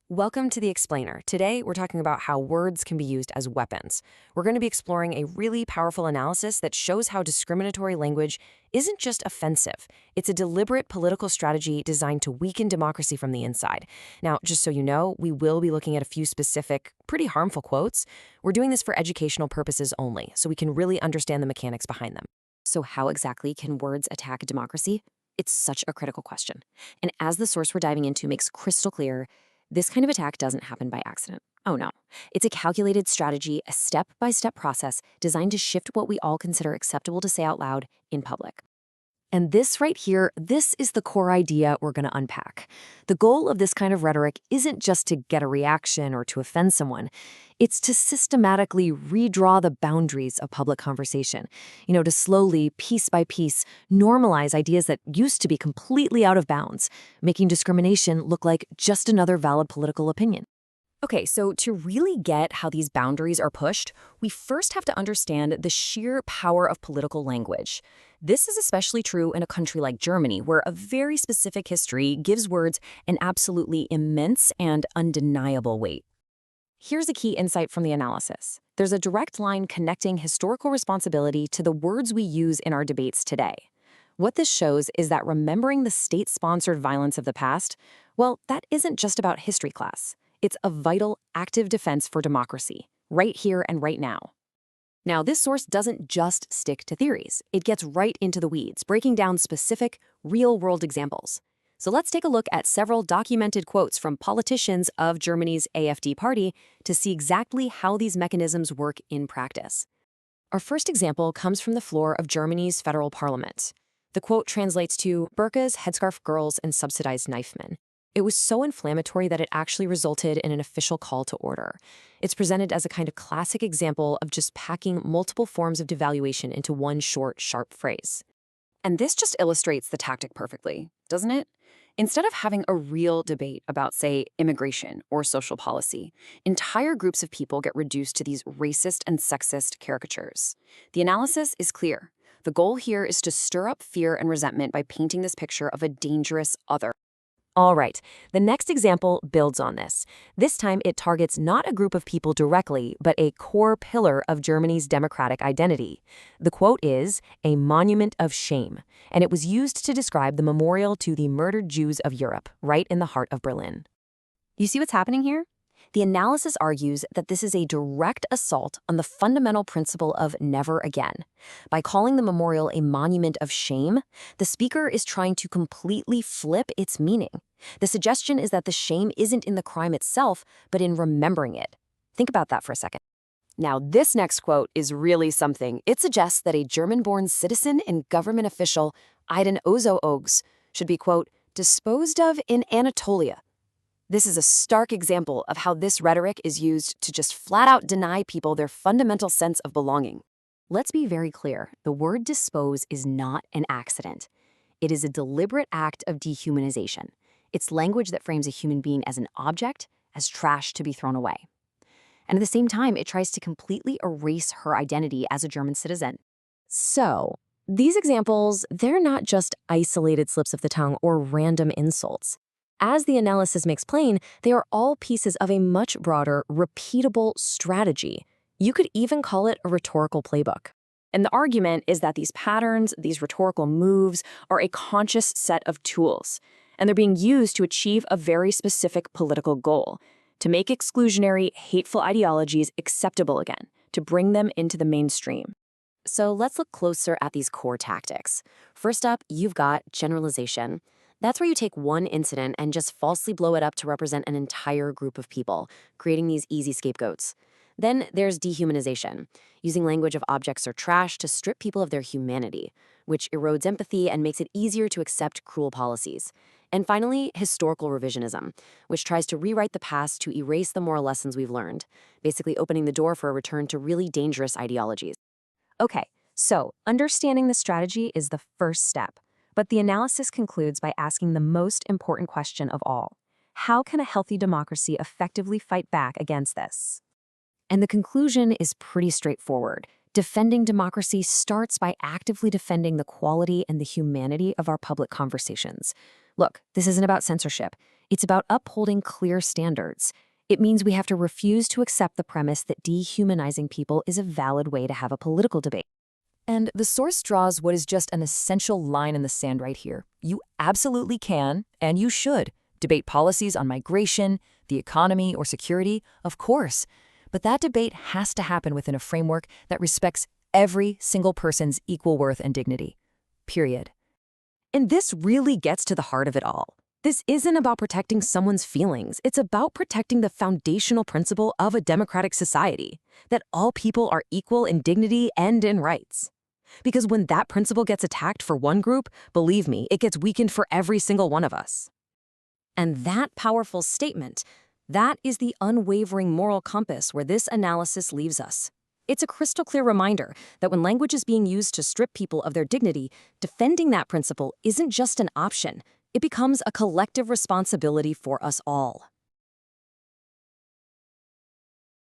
Welcome to The Explainer. Today, we're talking about how words can be used as weapons. We're going to be exploring a really powerful analysis that shows how discriminatory language isn't just offensive. It's a deliberate political strategy designed to weaken democracy from the inside. Now, just so you know, we will be looking at a few specific, pretty harmful quotes. We're doing this for educational purposes only, so we can really understand the mechanics behind them. So how exactly can words attack democracy? It's such a critical question. And as the source we're diving into makes crystal clear, this kind of attack doesn't happen by accident. Oh no. It's a calculated strategy, a step-by-step process designed to shift what we all consider acceptable to say out loud in public. And this right here, this is the core idea we're going to unpack. The goal of this kind of rhetoric isn't just to get a reaction or to offend someone. It's to systematically redraw the boundaries of public conversation. To slowly, piece by piece, normalize ideas that used to be completely out of bounds, making discrimination look like just another valid political opinion. Okay, so to really get how these boundaries are pushed, we first have to understand the sheer power of political language. This is especially true in a country like Germany, where a very specific history gives words an absolutely immense and undeniable weight. Here's a key insight from the analysis. There's a direct line connecting historical responsibility to the words we use in our debates today. What this shows is that remembering the state-sponsored violence of the past, well, that isn't just about history class. It's a vital, active defense for democracy, right here and right now. Now, this source doesn't just stick to theories. It gets right into the weeds, breaking down specific, real-world examples. So let's take a look at several documented quotes from politicians of Germany's AfD party to see exactly how these mechanisms work in practice. Our first example comes from the floor of Germany's federal parliament. The quote translates to burqas, headscarf girls, and subsidized knife men. It was so inflammatory that it actually resulted in an official call to order. It's presented as a kind of classic example of just packing multiple forms of devaluation into one short, sharp phrase. And this just illustrates the tactic perfectly, doesn't it? Instead of having a real debate about, say, immigration or social policy, entire groups of people get reduced to these racist and sexist caricatures. The analysis is clear. The goal here is to stir up fear and resentment by painting this picture of a dangerous other. All right, the next example builds on this. This time, it targets not a group of people directly, but a core pillar of Germany's democratic identity. The quote is, "a monument of shame," and it was used to describe the memorial to the murdered Jews of Europe, right in the heart of Berlin. You see what's happening here? The analysis argues that this is a direct assault on the fundamental principle of never again. By calling the memorial a monument of shame, the speaker is trying to completely flip its meaning. The suggestion is that the shame isn't in the crime itself, but in remembering it. Think about that for a second. Now, this next quote is really something. It suggests that a German-born citizen and government official, Aiden Ozo-Ogs, should be, quote, disposed of in Anatolia. This is a stark example of how this rhetoric is used to just flat-out deny people their fundamental sense of belonging. Let's be very clear. The word dispose is not an accident. It is a deliberate act of dehumanization. It's language that frames a human being as an object, as trash to be thrown away. And at the same time, it tries to completely erase her identity as a German citizen. So, these examples, they're not just isolated slips of the tongue or random insults. As the analysis makes plain, they are all pieces of a much broader, repeatable strategy. You could even call it a rhetorical playbook. And the argument is that these patterns, these rhetorical moves, are a conscious set of tools, and they're being used to achieve a very specific political goal, to make exclusionary, hateful ideologies acceptable again, to bring them into the mainstream. So let's look closer at these core tactics. First up, you've got generalization. That's where you take one incident and just falsely blow it up to represent an entire group of people, creating these easy scapegoats. Then there's dehumanization, using language of objects or trash to strip people of their humanity, which erodes empathy and makes it easier to accept cruel policies. And finally, historical revisionism, which tries to rewrite the past to erase the moral lessons we've learned, basically opening the door for a return to really dangerous ideologies. Okay, so understanding the strategy is the first step. But the analysis concludes by asking the most important question of all. How can a healthy democracy effectively fight back against this? And the conclusion is pretty straightforward. Defending democracy starts by actively defending the quality and the humanity of our public conversations. Look, this isn't about censorship. It's about upholding clear standards. It means we have to refuse to accept the premise that dehumanizing people is a valid way to have a political debate. And the source draws what is just an essential line in the sand right here. You absolutely can, and you should, debate policies on migration, the economy, or security, of course. But that debate has to happen within a framework that respects every single person's equal worth and dignity. Period. And this really gets to the heart of it all. This isn't about protecting someone's feelings. It's about protecting the foundational principle of a democratic society, that all people are equal in dignity and in rights. Because when that principle gets attacked for one group, believe me, it gets weakened for every single one of us. And that powerful statement, that is the unwavering moral compass where this analysis leaves us. It's a crystal clear reminder that when language is being used to strip people of their dignity, defending that principle isn't just an option. It becomes a collective responsibility for us all.